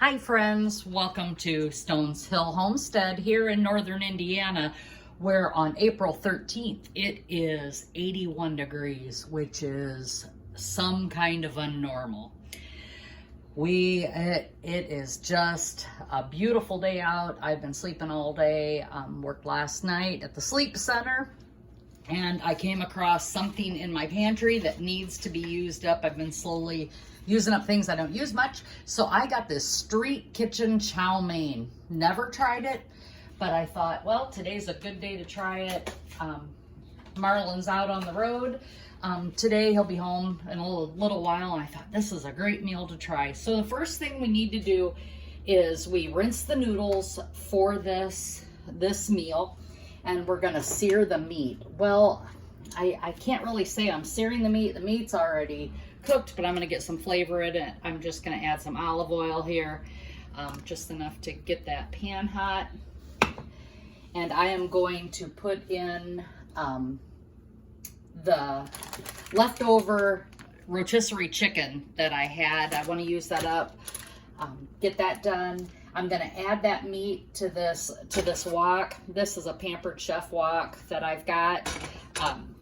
Hi friends, welcome to Stones Hill Homestead here in northern Indiana, where on April 13th it is 81 degrees, which is some kind of unnormal. It is just a beautiful day out. I've been sleeping all day, worked last night at the sleep center, and I came across something in my pantry that needs to be used up. I've been slowly using up things I don't use much. So I got this street kitchen chow mein. Never tried it, but I thought, well, today's a good day to try it. Marlon's out on the road. Today he'll be home in a little while, and I thought this is a great meal to try. So the first thing we need to do is we rinse the noodles for this meal, and we're gonna sear the meat. Well, I can't really say I'm searing the meat. The meat's already cooked, but I'm gonna get some flavor in it. I'm just gonna add some olive oil here, just enough to get that pan hot. And I am going to put in the leftover rotisserie chicken that I had. I wanna use that up, get that done. I'm gonna add that meat to this wok. This is a Pampered Chef wok that I've got.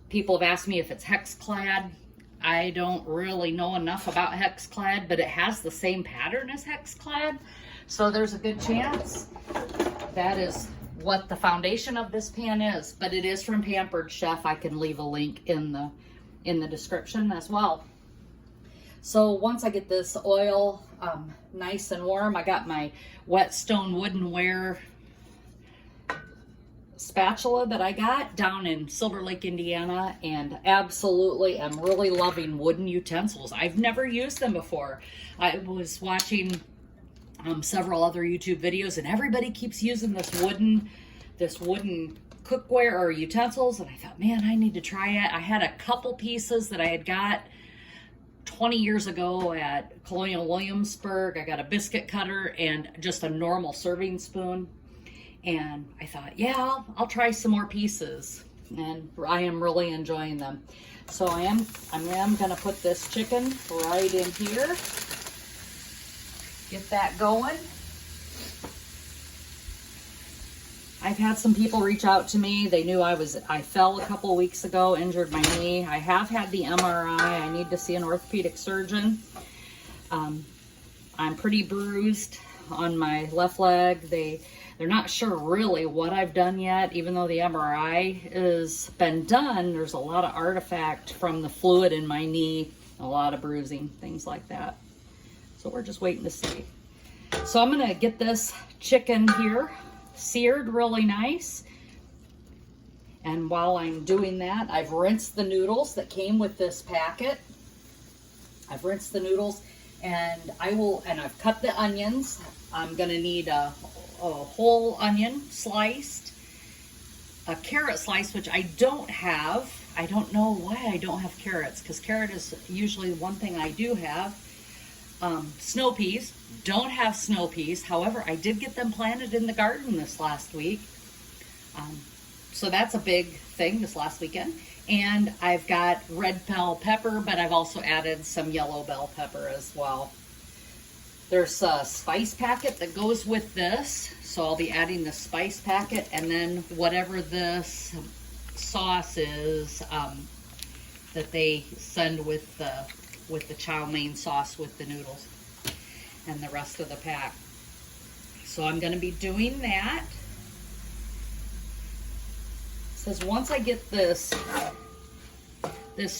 People have asked me if it's hex clad. I don't really know enough about hex clad, but it has the same pattern as hex clad. So there's a good chance that is what the foundation of this pan is, but it is from Pampered Chef. I can leave a link in the description as well. So once I get this oil nice and warm, I got my Whetstone Woodenware spatula that I got down in Silver Lake, Indiana, and absolutely am really loving wooden utensils. I've never used them before. I was watching several other YouTube videos, and everybody keeps using this wooden cookware or utensils, and I thought, man, I need to try it. I had a couple pieces that I had got 20 years ago at Colonial Williamsburg. I got a biscuit cutter and just a normal serving spoon. And I thought, yeah, I'll try some more pieces. And I am really enjoying them. So I am gonna put this chicken right in here. Get that going. I've had some people reach out to me. They knew I fell a couple of weeks ago, injured my knee. I have had the MRI. I need to see an orthopedic surgeon. I'm pretty bruised on my left leg. They're not sure really what I've done yet, even though the MRI has been done. There's a lot of artifact from the fluid in my knee, a lot of bruising, things like that. So we're just waiting to see. So I'm gonna get this chicken here seared really nice. And while I'm doing that, I've rinsed the noodles that came with this packet. I've rinsed the noodles, and I've cut the onions. I'm gonna need a whole onion sliced, a carrot slice, which I don't have. I don't know why I don't have carrots, because carrot is usually one thing I do have. Snow peas, don't have snow peas. However, I did get them planted in the garden this last week. So that's a big thing this last weekend. And I've got red bell pepper, but I've also added some yellow bell pepper as well. There's a spice packet that goes with this, so I'll be adding the spice packet, and then whatever this sauce is that they send with the chow mein sauce with the noodles and the rest of the pack. So I'm going to be doing that. It says once I get this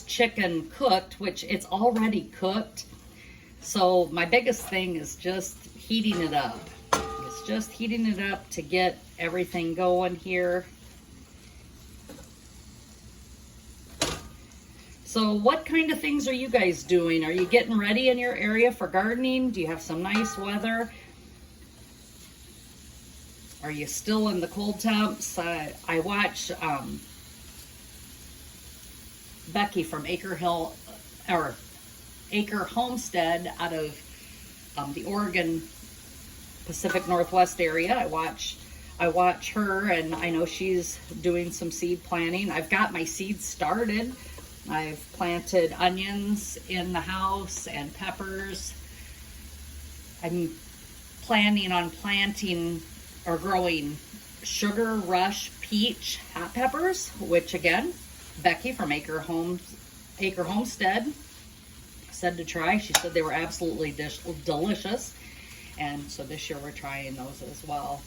chicken cooked, which it's already cooked. So my biggest thing is just heating it up. It's just heating it up to get everything going here. So what kind of things are you guys doing? Are you getting ready in your area for gardening? Do you have some nice weather? Are you still in the cold temps? I watch Becky from Acre Homestead out of the Oregon Pacific Northwest area. I watch her, and I know she's doing some seed planting. I've got my seeds started. I've planted onions in the house and peppers. I'm planning on planting or growing Sugar Rush Peach hot peppers, which again, Becky from Acre Homestead said to try. She said they were absolutely delicious. And so this year we're trying those as well.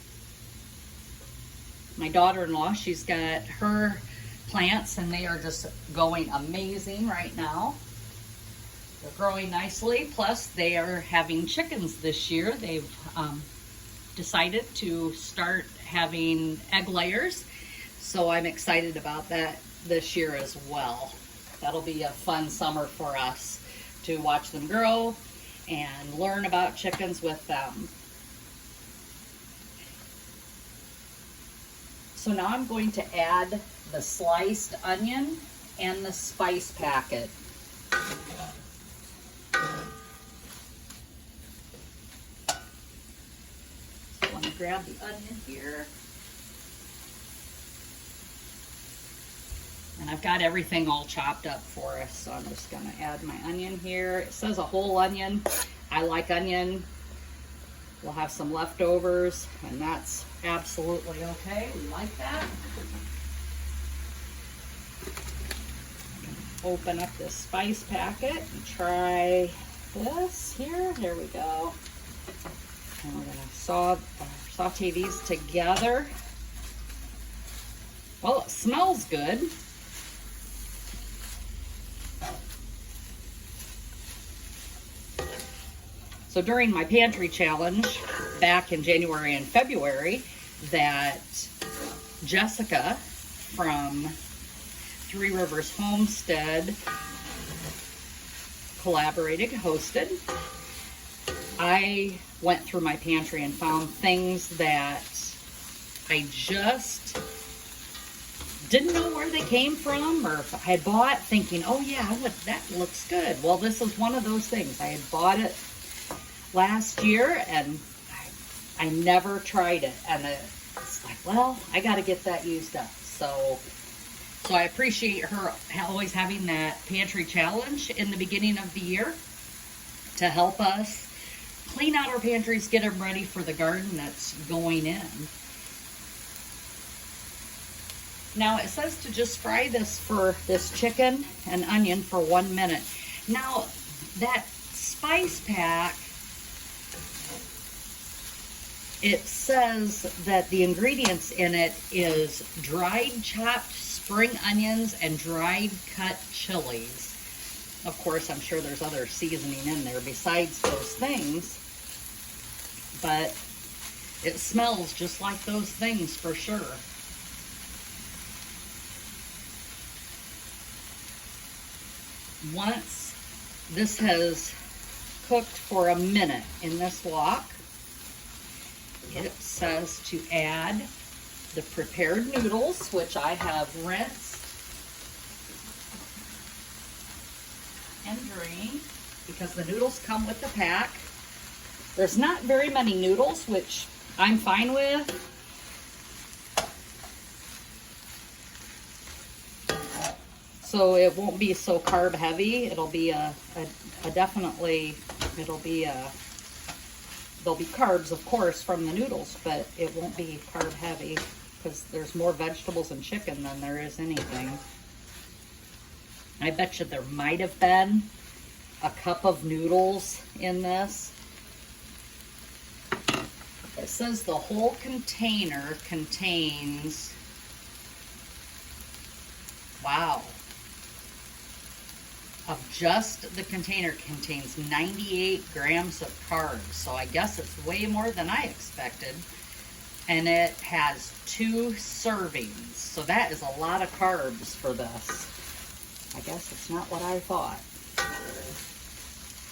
My daughter-in-law, she's got her plants and they are just going amazing right now. They're growing nicely. Plus they are having chickens this year. They've decided to start having egg layers. So I'm excited about that this year as well. That'll be a fun summer for us to watch them grow and learn about chickens with them. So now I'm going to add the sliced onion and the spice packet. So I want to grab the onion here. And I've got everything all chopped up for us, so I'm just going to add my onion here. It says a whole onion. I like onion. We'll have some leftovers, and that's absolutely okay. We like that. Open up this spice packet and try this here. There we go. And we're going to saute these together. Well, it smells good. So during my pantry challenge back in January and February, that Jessica from Three Rivers Homestead hosted, I went through my pantry and found things that I just didn't know where they came from, or I had bought thinking, oh yeah, that looks good. Well, this is one of those things. I had bought it last year and I never tried it, and it's like, well, I got to get that used up. So I appreciate her always having that pantry challenge in the beginning of the year to help us clean out our pantries, get them ready for the garden that's going in. Now it says to just fry this chicken and onion for 1 minute. Now that spice pack, it says that the ingredients in it is dried chopped spring onions and dried cut chilies. Of course, I'm sure there's other seasoning in there besides those things, but it smells just like those things for sure. Once this has cooked for a minute in this wok, it says to add the prepared noodles, which I have rinsed and drained because the noodles come with the pack. There's not very many noodles, which I'm fine with. So it won't be so carb heavy. It'll be there'll be carbs, of course, from the noodles, but it won't be carb heavy because there's more vegetables and chicken than there is anything. I bet you there might have been a cup of noodles in this. It says the whole container contains, wow, of just the container contains 98 grams of carbs. So I guess it's way more than I expected. And it has 2 servings. So that is a lot of carbs for this. I guess it's not what I thought.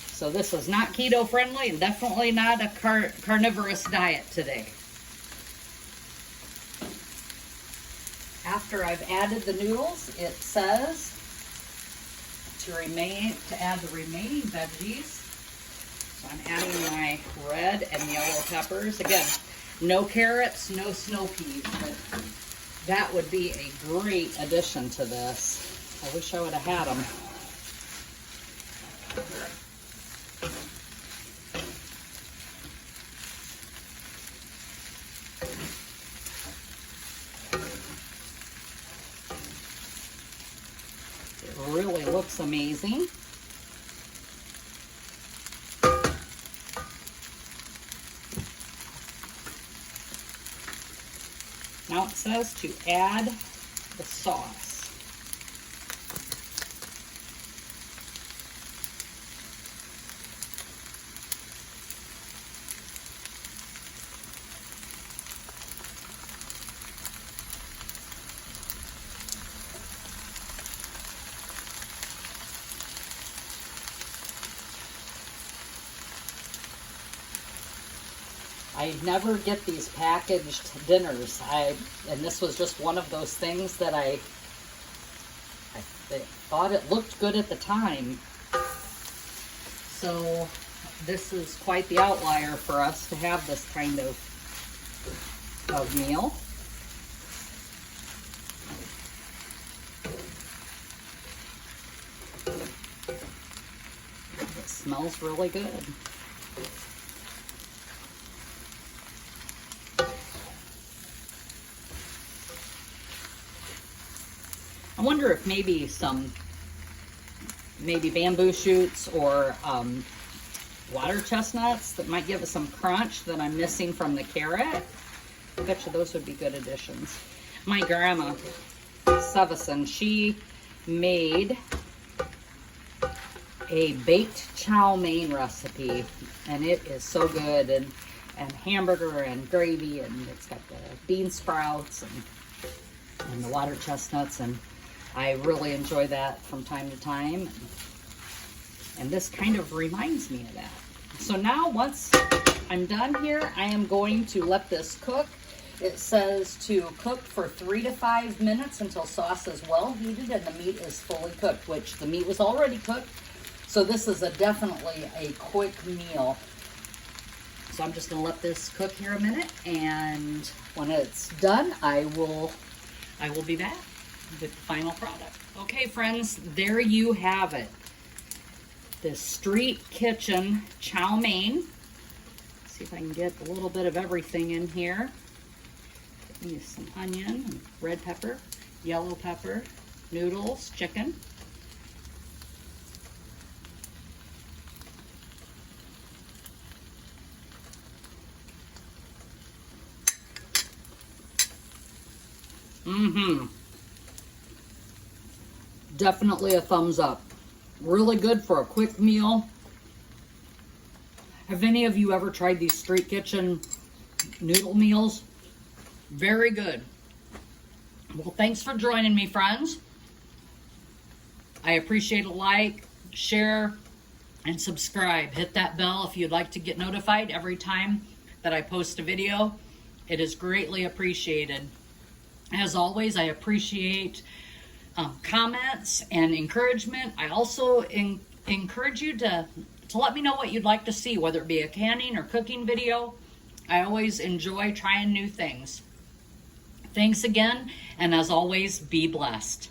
So this is not keto friendly and definitely not a carnivorous diet today. After I've added the noodles, it says to add the remaining veggies. So I'm adding my red and yellow peppers. Again, no carrots, no snow peas, but that would be a great addition to this. I wish I would have had them. looks amazing. Now it says to add the sauce. I never get these packaged dinners. And this was just one of those things that I thought it looked good at the time. So this is quite the outlier for us to have this kind of meal. It smells really good. I wonder if maybe bamboo shoots or water chestnuts that might give us some crunch that I'm missing from the carrot. I bet you those would be good additions. My grandma, Sevison, she made a baked chow mein recipe, and it is so good, and hamburger and gravy, and it's got the bean sprouts and the water chestnuts, and I really enjoy that from time to time. And this kind of reminds me of that. So now once I'm done here, I am going to let this cook. It says to cook for 3 to 5 minutes until sauce is well heated and the meat is fully cooked, which the meat was already cooked. So this is definitely a quick meal. So I'm just gonna let this cook here a minute, and when it's done, I will be back with the final product. Okay, friends, there you have it. The street kitchen chow mein. See if I can get a little bit of everything in here. Use some onion, and red pepper, yellow pepper, noodles, chicken. Definitely a thumbs up. Really good for a quick meal. Have any of you ever tried these street kitchen noodle meals? Very good. Well, thanks for joining me, friends. I appreciate a like, share, and subscribe. Hit that bell if you'd like to get notified every time that I post a video. It is greatly appreciated. As always, I appreciate comments and encouragement. I also encourage you to let me know what you'd like to see, whether it be a canning or cooking video. I always enjoy trying new things. Thanks again, and as always, be blessed.